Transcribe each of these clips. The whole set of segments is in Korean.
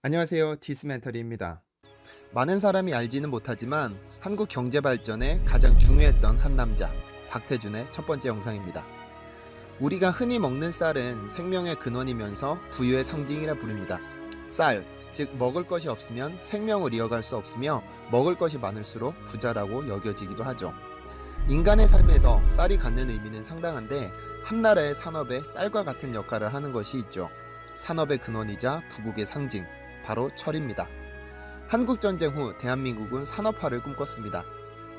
안녕하세요. 디스멘터리입니다. 많은 사람이 알지는 못하지만 한국 경제 발전에 가장 중요했던 한 남자, 박태준의 첫 번째 영상입니다. 우리가 흔히 먹는 쌀은 생명의 근원이면서 부유의 상징이라 부릅니다. 쌀, 즉 먹을 것이 없으면 생명을 이어갈 수 없으며 먹을 것이 많을수록 부자라고 여겨지기도 하죠. 인간의 삶에서 쌀이 갖는 의미는 상당한데 한 나라의 산업에 쌀과 같은 역할을 하는 것이 있죠. 산업의 근원이자 부국의 상징, 바로 철입니다. 한국전쟁 후 대한민국은 산업화를 꿈꿨습니다.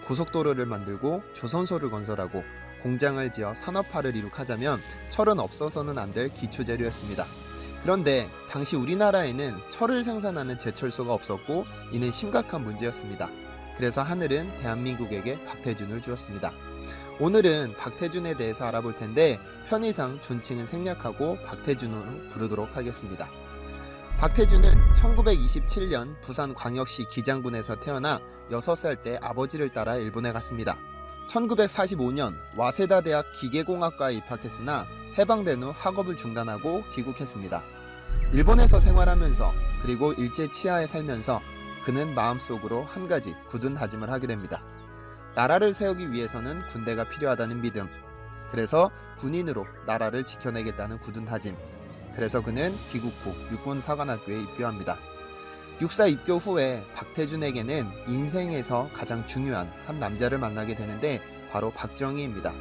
고속도로를 만들고 조선소를 건설하고 공장을 지어 산업화를 이룩하자면 철은 없어서는 안 될 기초재료였습니다. 그런데 당시 우리나라에는 철을 생산하는 제철소가 없었고 이는 심각한 문제였습니다. 그래서 하늘은 대한민국에게 박태준을 주었습니다. 오늘은 박태준에 대해서 알아볼 텐데 편의상 존칭은 생략하고 박태준으로 부르도록 하겠습니다. 박태준은 1927년 부산광역시 기장군에서 태어나 6살 때 아버지를 따라 일본에 갔습니다. 1945년 와세다 대학 기계공학과에 입학했으나 해방된 후 학업을 중단하고 귀국했습니다. 일본에서 생활하면서 그리고 일제 치하에 살면서 그는 마음속으로 한 가지 굳은 다짐을 하게 됩니다. 나라를 세우기 위해서는 군대가 필요하다는 믿음, 그래서 군인으로 나라를 지켜내겠다는 굳은 다짐. 그래서 그는 귀국 후 육군사관학교에 입교합니다. 육사 입교 후에 박태준에게는 인생에서 가장 중요한 한 남자를 만나게 되는데 바로 박정희입니다.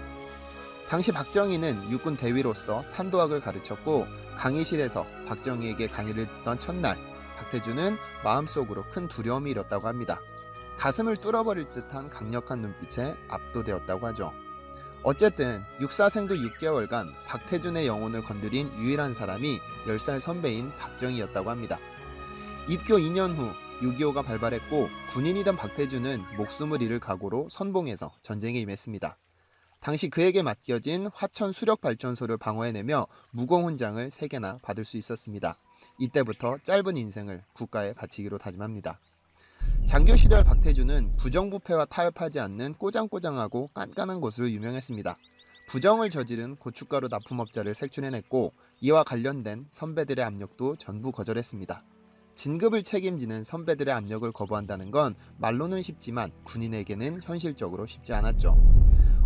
당시 박정희는 육군 대위로서 탄도학을 가르쳤고 강의실에서 박정희에게 강의를 듣던 첫날 박태준은 마음속으로 큰 두려움이 일었다고 합니다. 가슴을 뚫어버릴 듯한 강력한 눈빛에 압도되었다고 하죠. 어쨌든 육사생도 6개월간 박태준의 영혼을 건드린 유일한 사람이 10살 선배인 박정희였다고 합니다. 입교 2년 후 6.25가 발발했고 군인이던 박태준은 목숨을 잃을 각오로 선봉에서 전쟁에 임했습니다. 당시 그에게 맡겨진 화천 수력발전소를 방어해내며 무공훈장을 3개나 받을 수 있었습니다. 이때부터 짧은 인생을 국가에 바치기로 다짐합니다. 장교 시절 박태준은 부정부패와 타협하지 않는 꼬장꼬장하고 깐깐한 것으로 유명했습니다. 부정을 저지른 고춧가루 납품업자를 색출해냈고 이와 관련된 선배들의 압력도 전부 거절했습니다. 진급을 책임지는 선배들의 압력을 거부한다는 건 말로는 쉽지만 군인에게는 현실적으로 쉽지 않았죠.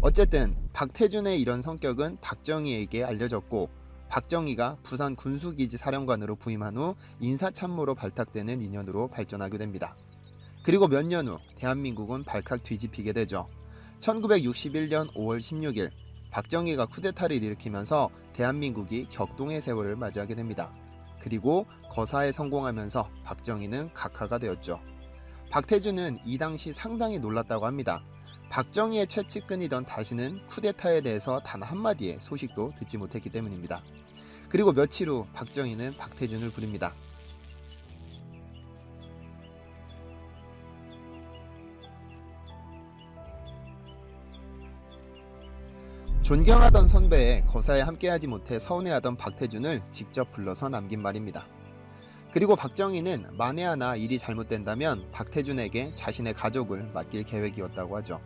어쨌든 박태준의 이런 성격은 박정희에게 알려졌고 박정희가 부산 군수기지 사령관으로 부임한 후 인사참모로 발탁되는 인연으로 발전하게 됩니다. 그리고 몇 년 후 대한민국은 발칵 뒤집히게 되죠. 1961년 5월 16일 박정희가 쿠데타를 일으키면서 대한민국이 격동의 세월을 맞이하게 됩니다. 그리고 거사에 성공하면서 박정희는 각하가 되었죠. 박태준은 이 당시 상당히 놀랐다고 합니다. 박정희의 최측근이던 다시는 쿠데타에 대해서 단 한마디의 소식도 듣지 못했기 때문입니다. 그리고 며칠 후 박정희는 박태준을 부릅니다. 존경하던 선배에 거사에 함께하지 못해 서운해하던 박태준을 직접 불러서 남긴 말입니다. 그리고 박정희는 만에 하나 일이 잘못된다면 박태준에게 자신의 가족을 맡길 계획이었다고 하죠.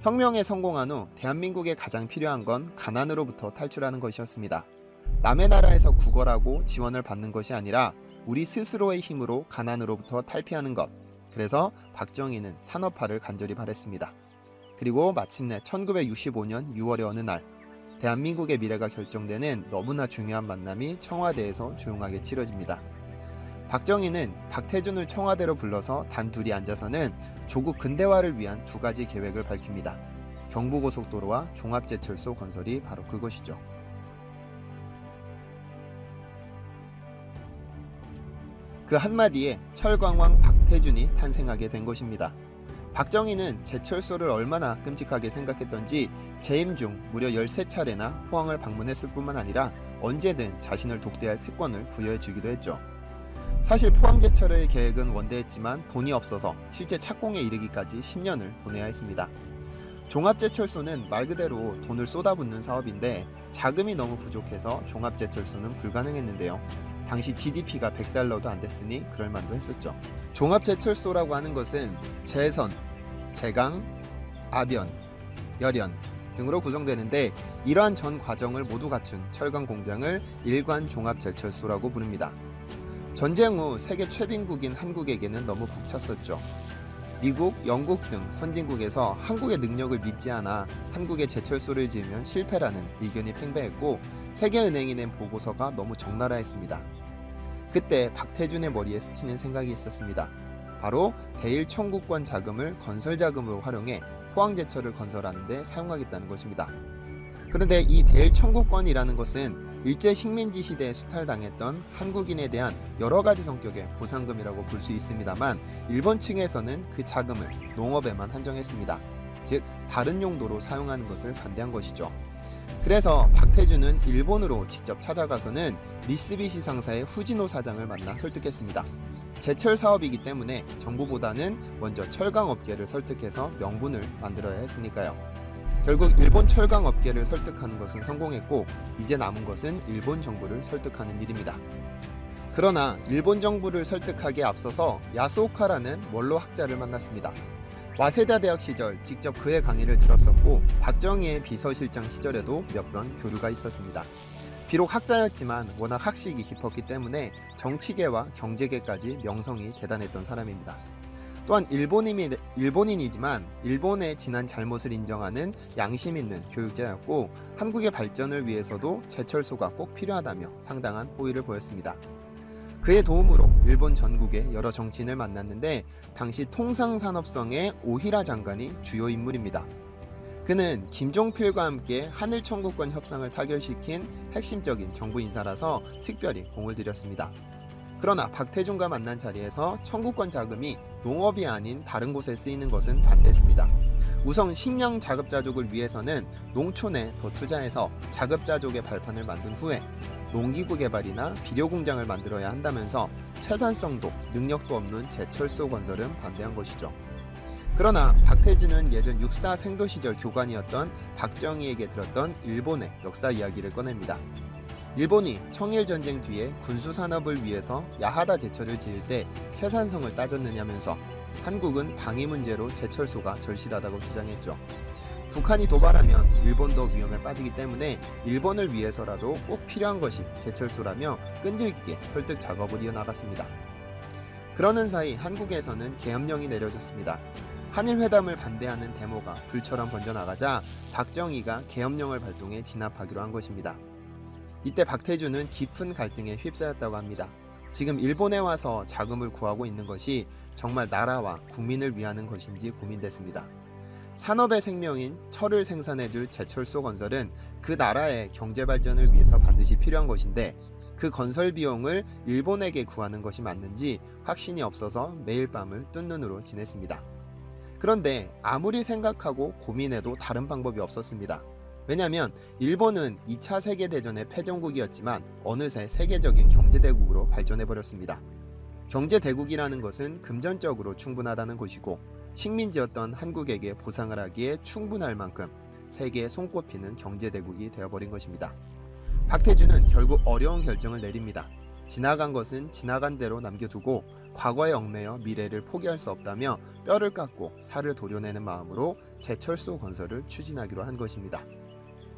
혁명에 성공한 후 대한민국에 가장 필요한 건 가난으로부터 탈출하는 것이었습니다. 남의 나라에서 구걸하고 지원을 받는 것이 아니라 우리 스스로의 힘으로 가난으로부터 탈피하는 것. 그래서 박정희는 산업화를 간절히 바랬습니다. 그리고 마침내 1965년 6월의 어느 날 대한민국의 미래가 결정되는 너무나 중요한 만남이 청와대에서 조용하게 치러집니다. 박정희는 박태준을 청와대로 불러서 단둘이 앉아서는 조국 근대화를 위한 2가지 계획을 밝힙니다. 경부고속도로와 종합제철소 건설이 바로 그것이죠. 그 한마디에 철광왕 박태준이 탄생하게 된 것입니다. 박정희는 제철소를 얼마나 끔찍하게 생각했던지 재임 중 무려 13차례나 포항을 방문했을 뿐만 아니라 언제든 자신을 독대할 특권을 부여해 주기도 했죠. 사실 포항제철의 계획은 원대했지만 돈이 없어서 실제 착공에 이르기까지 10년을 보내야 했습니다. 종합제철소는 말 그대로 돈을 쏟아붓는 사업인데 자금이 너무 부족해서 종합제철소는 불가능했는데요. 당시 GDP가 $100도 안 됐으니 그럴만도 했었죠. 종합제철소라고 하는 것은 제선, 제강, 아변, 열연 등으로 구성되는데 이러한 전 과정을 모두 갖춘 철강 공장을 일관 종합제철소라고 부릅니다. 전쟁 후 세계 최빈국인 한국에게는 너무 벅찼었죠. 미국, 영국 등 선진국에서 한국의 능력을 믿지 않아 한국에 제철소를 지으면 실패라는 의견이 팽배했고 세계은행이 낸 보고서가 너무 적나라했습니다. 그때 박태준의 머리에 스치는 생각이 있었습니다. 바로 대일 청구권 자금을 건설 자금으로 활용해 포항제철을 건설하는 데 사용하겠다는 것입니다. 그런데 이 대일 청구권이라는 것은 일제 식민지 시대에 수탈당했던 한국인에 대한 여러 가지 성격의 보상금이라고 볼 수 있습니다만 일본 측에서는 그 자금을 농업에만 한정했습니다. 즉 다른 용도로 사용하는 것을 반대한 것이죠. 그래서 박태준은 일본으로 직접 찾아가서는 미쓰비시 상사의 후지노 사장을 만나 설득했습니다. 제철 사업이기 때문에 정부보다는 먼저 철강 업계를 설득해서 명분을 만들어야 했으니까요. 결국 일본 철강 업계를 설득하는 것은 성공했고 이제 남은 것은 일본 정부를 설득하는 일입니다. 그러나 일본 정부를 설득하기에 앞서서 야스오카라는 원로 학자를 만났습니다. 와세다 대학 시절 직접 그의 강의를 들었었고 박정희의 비서실장 시절에도 몇 번 교류가 있었습니다. 비록 학자였지만 워낙 학식이 깊었기 때문에 정치계와 경제계까지 명성이 대단했던 사람입니다. 또한 일본인이지만 일본의 지난 잘못을 인정하는 양심 있는 교육자였고 한국의 발전을 위해서도 제철소가 꼭 필요하다며 상당한 호의를 보였습니다. 그의 도움으로 일본 전국의 여러 정치인을 만났는데 당시 통상산업성의 오히라 장관이 주요 인물입니다. 그는 김종필과 함께 한일 청구권 협상을 타결시킨 핵심적인 정부 인사라서 특별히 공을 들였습니다. 그러나 박태준과 만난 자리에서 청구권 자금이 농업이 아닌 다른 곳에 쓰이는 것은 반대했습니다. 우선 식량 자급자족을 위해서는 농촌에 더 투자해서 자급자족의 발판을 만든 후에 농기구 개발이나 비료공장을 만들어야 한다면서 채산성도 능력도 없는 제철소 건설은 반대한 것이죠. 그러나 박태준은 예전 육사 생도 시절 교관이었던 박정희에게 들었던 일본의 역사 이야기를 꺼냅니다. 일본이 청일전쟁 뒤에 군수산업을 위해서 야하다 제철을 지을 때 채산성을 따졌느냐면서 한국은 방위 문제로 제철소가 절실하다고 주장했죠. 북한이 도발하면 일본도 위험에 빠지기 때문에 일본을 위해서라도 꼭 필요한 것이 제철소라며 끈질기게 설득 작업을 이어나갔습니다. 그러는 사이 한국에서는 계엄령이 내려졌습니다. 한일회담을 반대하는 데모가 불처럼 번져나가자 박정희가 계엄령을 발동해 진압하기로 한 것입니다. 이때 박태준은 깊은 갈등에 휩싸였다고 합니다. 지금 일본에 와서 자금을 구하고 있는 것이 정말 나라와 국민을 위하는 것인지 고민됐습니다. 산업의 생명인 철을 생산해줄 제철소 건설은 그 나라의 경제 발전을 위해서 반드시 필요한 것인데 그 건설 비용을 일본에게 구하는 것이 맞는지 확신이 없어서 매일 밤을 뜬 눈으로 지냈습니다. 그런데 아무리 생각하고 고민해도 다른 방법이 없었습니다. 왜냐하면 일본은 2차 세계대전의 패전국이었지만 어느새 세계적인 경제대국으로 발전해버렸습니다. 경제대국이라는 것은 금전적으로 충분하다는 것이고 식민지였던 한국에게 보상을 하기에 충분할 만큼 세계에 손꼽히는 경제대국이 되어버린 것입니다. 박태준은 결국 어려운 결정을 내립니다. 지나간 것은 지나간 대로 남겨두고 과거에 얽매여 미래를 포기할 수 없다며 뼈를 깎고 살을 도려내는 마음으로 제철소 건설을 추진하기로 한 것입니다.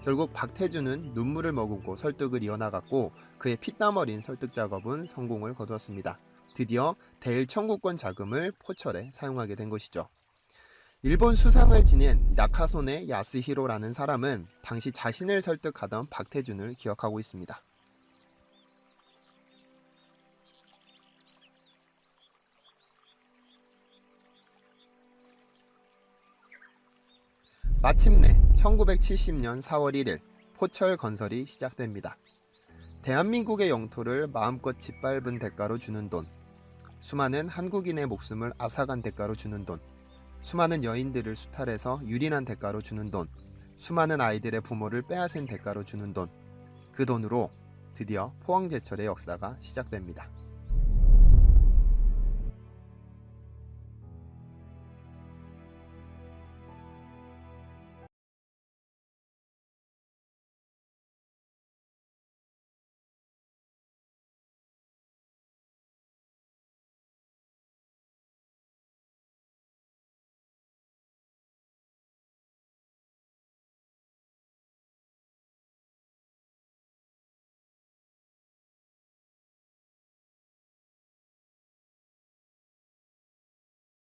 결국 박태준은 눈물을 머금고 설득을 이어나갔고 그의 피땀 어린 설득 작업은 성공을 거두었습니다. 드디어 대일 청구권 자금을 포철에 사용하게 된 것이죠. 일본 수상을 지낸 나카소네 야스히로라는 사람은 당시 자신을 설득하던 박태준을 기억하고 있습니다. 마침내 1970년 4월 1일 포철 건설이 시작됩니다. 대한민국의 영토를 마음껏 짓밟은 대가로 주는 돈, 수많은 한국인의 목숨을 앗아간 대가로 주는 돈, 수많은 여인들을 수탈해서 유린한 대가로 주는 돈, 수많은 아이들의 부모를 빼앗은 대가로 주는 돈, 그 돈으로 드디어 포항제철의 역사가 시작됩니다.